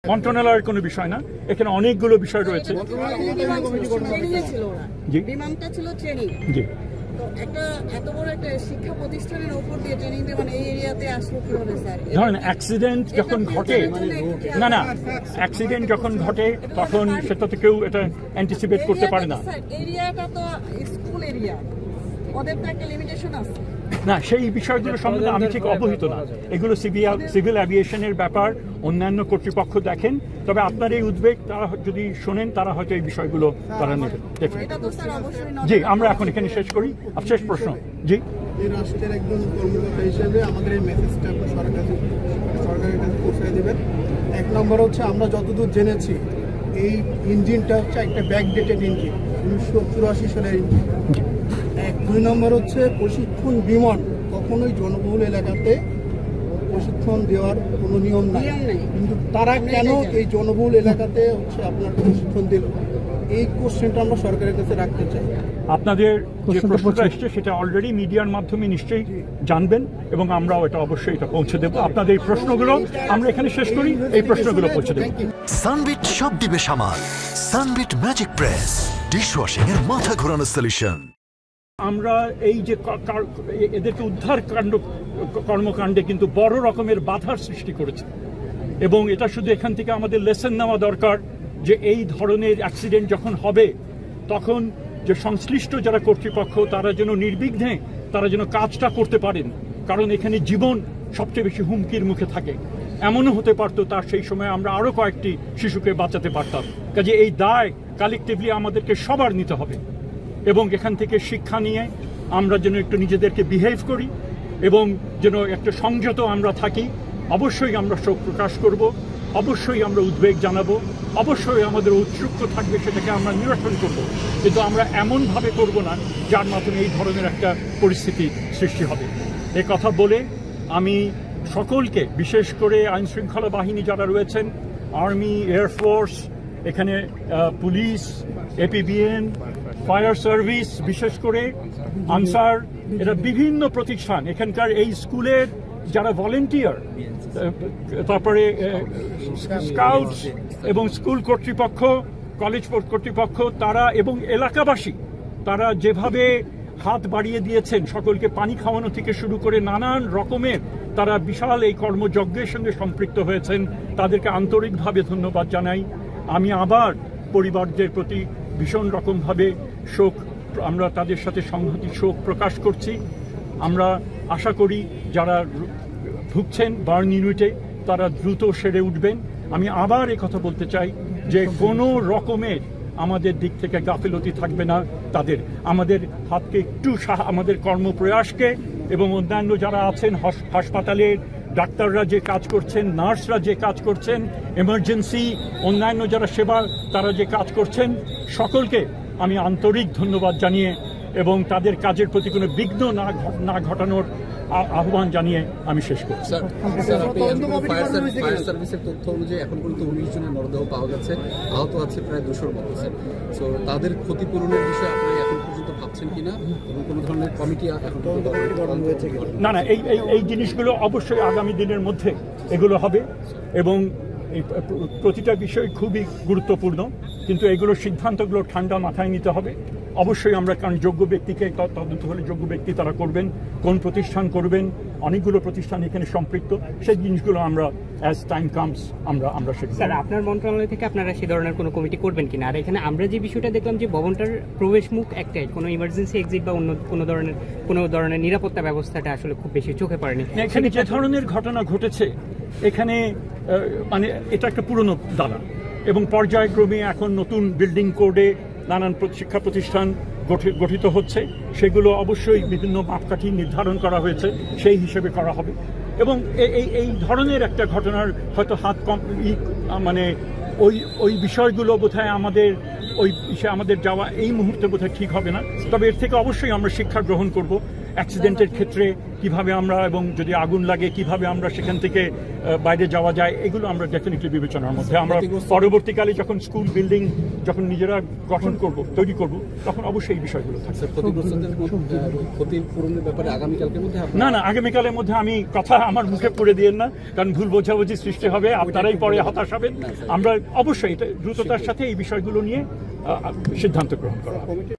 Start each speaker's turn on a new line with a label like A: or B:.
A: মন্ত্রণালয়ের কোনো বিষয় না, এখানে অনেকগুলো বিষয় রয়েছে। জি
B: বিমানটা ছিল ট্রেনিং।
A: জি
B: একটা এত বড় একটা শিক্ষা প্রতিষ্ঠানের উপর দিয়ে ট্রেনিং মানে এই এরিয়াতে আসলো কিভাবে স্যার?
A: ধরেন অ্যাক্সিডেন্ট যখন ঘটে, না অ্যাক্সিডেন্ট যখন ঘটে তখন সেটা তো কেউ এটা অ্যান্টিসিপেট করতে পারে না।
B: এরিয়াটা তো স্কুল এরিয়া, ওদের তো একটা লিমিটেশন আছে
A: না, সেই বিষয়গুলো সম্বন্ধে আমি ঠিক অবহিত না। এগুলো সিভিল অ্যাভিয়েশনের ব্যাপার, অন্যান্য কর্তৃপক্ষ দেখেন। তবে আপনার এই উদ্বেগ তারা যদি শোনেন তারা হয়তো এই বিষয়গুলো তারা নেবেন। জি, আমরা এখন এখানে শেষ করি। শেষ প্রশ্ন। জি,
C: এই রাষ্ট্রের একজন কর্মকর্তা হিসেবে আমাদের এই মেসেজটা আপনার সরকারের কাছে পৌঁছে দেবেন। এক নম্বর হচ্ছে, আমরা যতদূর জেনেছি এই ইঞ্জিনটা হচ্ছে একটা ব্যাকডেটেড ইঞ্জিন, 1984 সালের ইঞ্জিন। দুই নম্বর হচ্ছে, প্রশিক্ষণ বিমান কখনোই জনবহুল এলাকাতে প্রশিক্ষণ দেওয়ার কোনো নিয়ম নাই, কিন্তু তারা কেন এই জনবহুল এলাকাতে হচ্ছে আপনার প্রশিক্ষণ দিল, এই কোশ্চেনটা আমরা সরকারের কাছে রাখতে চাই।
A: আপনাদের যে প্রশ্নটা এসছে সেটা অলরেডি মিডিয়ার মাধ্যমে নিশ্চয়ই জানবেন এবং আমরাও এটা অবশ্যই এটা পৌঁছে দেবো। আপনাদের এই প্রশ্নগুলো আমরা এখানে শেষ করি, এই প্রশ্নগুলো পৌঁছে দেবো।
D: সানবিট সব দিবে সামাল। সানবিট ম্যাজিক প্রেস ডিশওয়াশিং এর মাথা ঘোরানো সলিউশন।
A: আমরা এই যে এদেরকে উদ্ধার কর্মকাণ্ডে কিন্তু বড় রকমের বাধার সৃষ্টি করেছে এবং এটা শুধু এখান থেকে আমাদের লেসন নেওয়া দরকার যে এই ধরনের অ্যাক্সিডেন্ট যখন হবে তখন যে সংশ্লিষ্ট যারা কর্তৃপক্ষ তারা যেন নির্বিঘ্নে তারা যেন কাজটা করতে পারেন, কারণ এখানে জীবন সবচেয়ে বেশি হুমকির মুখে থাকে। এমনও হতে পারতো তার সেই সময় আমরা আরও কয়েকটি শিশুকে বাঁচাতে পারতাম। কাজে এই দায় কালেকটিভলি আমাদেরকে সবার নিতে হবে এবং এখান থেকে শিক্ষা নিয়ে আমরা যেন একটু নিজেদেরকে বিহেভ করি এবং যেন একটা সংযত আমরা থাকি। অবশ্যই আমরা শোক প্রকাশ করব, অবশ্যই আমরা উদ্বেগ জানাবো, অবশ্যই আমাদের ঔৎসুক্য থাকবে, সেটাকে আমরা নিরসন করব, কিন্তু আমরা এমনভাবে করব না যার মাধ্যমে এই ধরনের একটা পরিস্থিতি সৃষ্টি হবে। এ কথা বলে আমি সকলকে, বিশেষ করে আইনশৃঙ্খলা বাহিনী যারা রয়েছেন, আর্মি, এয়ারফোর্স, এখানে পুলিশ, এপিবিএন, ফায়ার সার্ভিস, বিশেষ করে আনসার, এরা বিভিন্ন প্রতিষ্ঠান, এখানকার এই স্কুলের যারা ভলেন্টিয়ার, তারপরে স্কাউটস এবং স্কুল কর্তৃপক্ষ, কলেজ কর্তৃপক্ষ, তারা এবং এলাকাবাসী, তারা যেভাবে হাত বাড়িয়ে দিয়েছেন, সকলকে পানি খাওয়ানো থেকে শুরু করে নানান রকমের তারা বিশাল এই কর্মযজ্ঞের সঙ্গে সম্পৃক্ত হয়েছেন, তাদেরকে আন্তরিকভাবে ধন্যবাদ জানাই। আমি আবার পরিবারদের প্রতি ভীষণ রকমভাবে শোক, আমরা তাদের সাথে সংহতি শোক প্রকাশ করছি। আমরা আশা করি যারা ভুগছেন বার্ন ইউনিটে তারা দ্রুত সেরে উঠবেন। আমি আবার এই কথা বলতে চাই যে কোনো রকমের আমাদের দিক থেকে গাফিলতি থাকবে না তাদের। আমাদের হাতকে একটু আমাদের কর্মপ্রয়াসকে এবং অন্যান্য যারা আছেন হাসপাতালের ডাক্তাররা যে কাজ করছেন, নার্সরা যে কাজ করছেন, এমার্জেন্সি অন্যান্য যারা সেবা তারা যে কাজ করছেন, সকলকে আমি আন্তরিক ধন্যবাদ জানিয়ে এবং তাদের কাজের প্রতি কোনো বিঘ্ন না ঘটানোর আহ্বান জানিয়ে আমি শেষ করছি।
E: ফায়ার সার্ভিসের তথ্য অনুযায়ী এখন পর্যন্ত 19 জনের মরদেহ পাওয়া গেছে, আহত আছে প্রায় 200-র মতো। সো তাদের ক্ষতিপূরণের বিষয়ে আপনি এখন পর্যন্ত ভাবছেন কিনা এবং কোনো ধরনের কমিটি এখন
A: না এই জিনিসগুলো অবশ্যই আগামী দিনের মধ্যে এগুলো হবে এবং এই প্রতিটা বিষয় খুবই গুরুত্বপূর্ণ, কিন্তু এগুলোর সিদ্ধান্তগুলো ঠান্ডা মাথায় নিতে হবে। অবশ্যই আমরা, কারণ যোগ্য ব্যক্তিকে তদন্ত হলে যোগ্য ব্যক্তি তারা করবেন, কোন প্রতিষ্ঠান করবেন, অনেকগুলো প্রতিষ্ঠান এখানে সম্পৃক্ত, সেই জিনিসগুলো আমরা অ্যাজ টাইম কামস আমরা শিখব।
F: স্যার, আপনার মন্ত্রণালয় থেকে আপনারা সে ধরনের কোনো কমিটি করবেন কিনা? আর এখানে আমরা যে বিষয়টা দেখলাম যে ভবনটার প্রবেশ মুখ একটাই, কোনো ইমার্জেন্সি এক্সিট বা অন্য কোনো ধরনের নিরাপত্তা ব্যবস্থাটা আসলে খুব বেশি চোখে পড়েনি।
A: এখানে যে ধরনের ঘটনা ঘটেছে এখানে মানে এটা একটা পুরনো দানা এবং পর্যায়ক্রমে এখন নতুন বিল্ডিং কোডে নানান শিক্ষা প্রতিষ্ঠান গঠিত হচ্ছে, সেগুলো অবশ্যই বিভিন্ন মাপকাঠি নির্ধারণ করা হয়েছে, সেই হিসেবে করা হবে এবং এই ধরনের একটা ঘটনার হয়তো মানে ওই বিষয়গুলো বোধহয় আমাদের যাওয়া এই মুহূর্তে বোধহয় ঠিক হবে না। তবে এর থেকে অবশ্যই আমরা শিক্ষা গ্রহণ করব অ্যাক্সিডেন্টের ক্ষেত্রে কিভাবে আমরা, এবং যদি আগুন লাগে কিভাবে আমরা সেখান থেকে বাইরে যাওয়া যায়, এগুলো আমরা ডেফিনেটলি বিবেচনার মধ্যে। আমরা পরবর্তীকালে যখন স্কুল বিল্ডিং যখন নিজেরা গঠন করব, তৈরি করব, তখন অবশ্যই এই বিষয়গুলো থাকবে।
E: স্যার, ক্ষতিগ্রস্তদের ক্ষতিপূরণের ব্যাপারে আগামীকালকের মধ্যে
A: না, আগামীকালের মধ্যে আমি কথা আমার মুখে পড়ে দিয়েন না, কারণ ভুল বোঝাবুঝি সৃষ্টি হবে, আপনারাই পরে হতাশ হবেন। আমরা অবশ্যই এটা দ্রুততার সাথে এই বিষয়গুলো নিয়ে সিদ্ধান্ত গ্রহণ করা হবে।